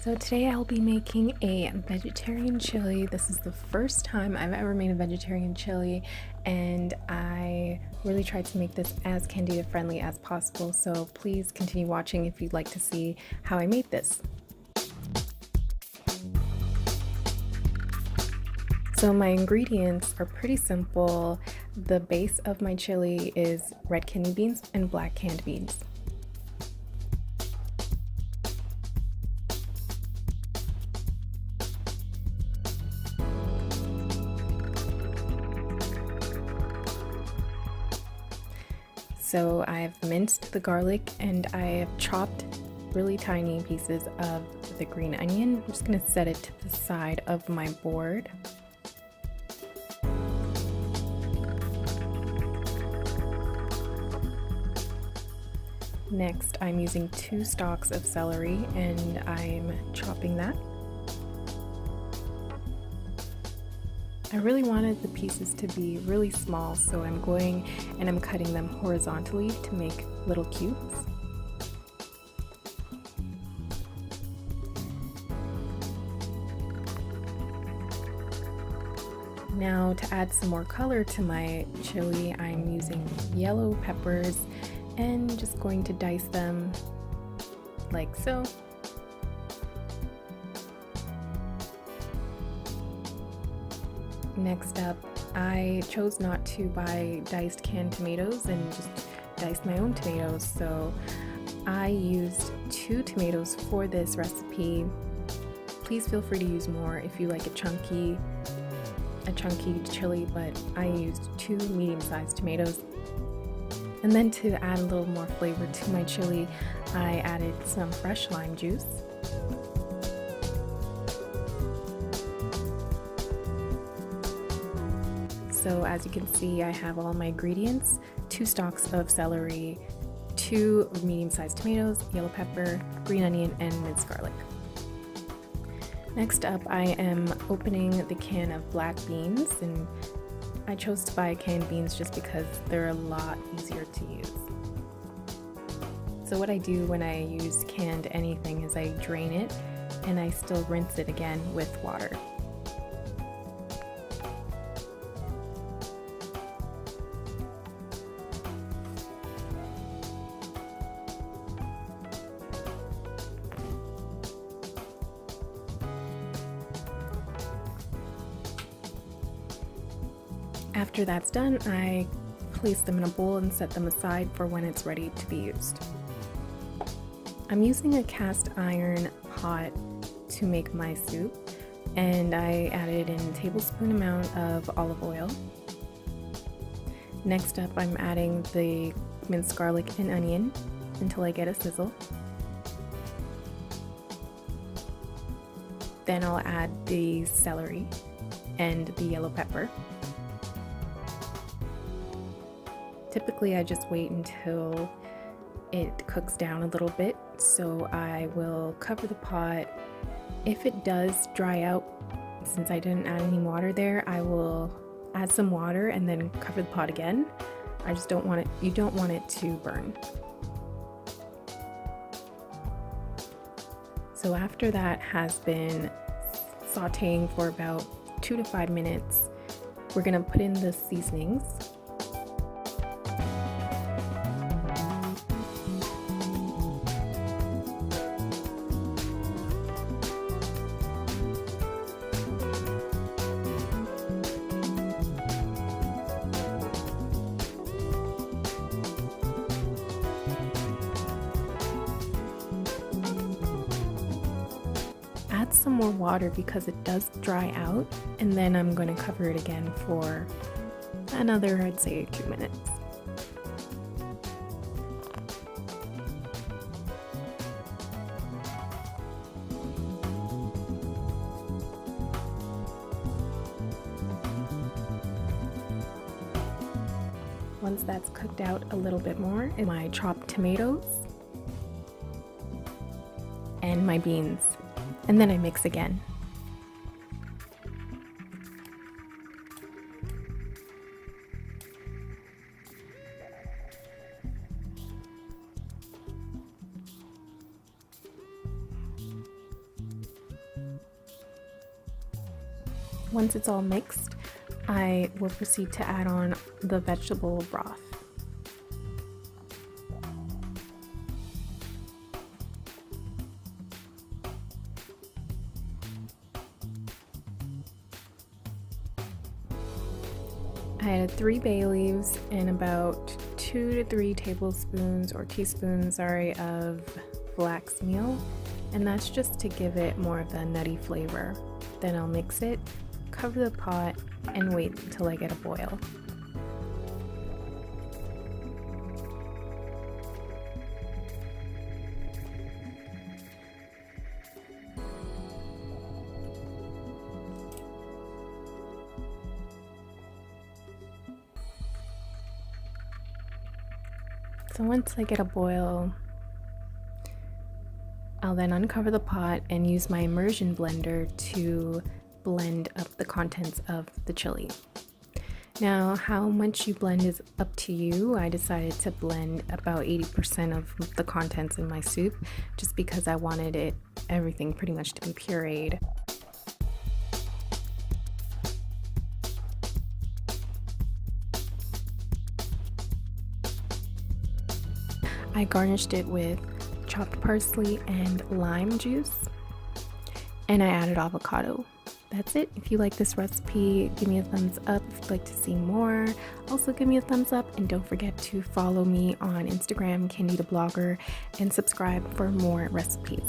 So today I'll be making a vegetarian chili. This is the first time I've ever made a vegetarian chili, and I really tried to make this as Candida friendly as possible. So please continue watching if you'd like to see how I made this. So my ingredients are pretty simple. The base of my chili is red kidney beans and black canned beans. So I've minced the garlic and I have chopped really tiny pieces of the green onion. I'm just going to set it to the side of my board. Next, I'm using 2 stalks of celery and I'm chopping that. I really wanted the pieces to be really small, so I'm going and I'm cutting them horizontally to make little cubes. Now to add some more color to my chili, I'm using yellow peppers and just going to dice them like so. Next up, I chose not to buy diced canned tomatoes and just diced my own tomatoes, so I used 2 tomatoes for this recipe. Please feel free to use more if you like a chunky chili, but I used 2 medium-sized tomatoes. And then to add a little more flavor to my chili, I added some fresh lime juice. So as you can see, I have all my ingredients: 2 stalks of celery, 2 medium-sized tomatoes, yellow pepper, green onion, and minced garlic. Next up, I am opening the can of black beans, and I chose to buy canned beans just because they're a lot easier to use. So what I do when I use canned anything is I drain it and I still rinse it again with water. After that's done, I place them in a bowl and set them aside for when it's ready to be used. I'm using a cast iron pot to make my soup, and I added in a tablespoon amount of olive oil. Next up, I'm adding the minced garlic and onion until I get a sizzle. Then I'll add the celery and the yellow pepper. Typically, I just wait until it cooks down a little bit, so I will cover the pot. If it does dry out, since I didn't add any water there, I will add some water and then cover the pot again. I just don't want it, you don't want it to burn. So after that has been sauteing for about 2 to 5 minutes, we're gonna put in the seasonings. Add some more water because it does dry out, and then I'm going to cover it again for another, I'd say, 2 minutes. Once that's cooked out a little bit more, my chopped tomatoes and my beans, and then I mix again. Once it's all mixed, I will proceed to add on the vegetable broth. I added 3 bay leaves and about 2 to 3 tablespoons or teaspoons, of flax meal, and that's just to give it more of the nutty flavor. Then I'll mix it, cover the pot, and wait until I get a boil. So once I get a boil, I'll then uncover the pot and use my immersion blender to blend up the contents of the chili. Now, how much you blend is up to you. I decided to blend about 80% of the contents in my soup just because I wanted everything pretty much to be pureed. I garnished it with chopped parsley and lime juice, and I added avocado. That's it. If you like this recipe, give me a thumbs up. If you'd like to see more, also give me a thumbs up, and don't forget to follow me on Instagram, Candida Blogger, and subscribe for more recipes.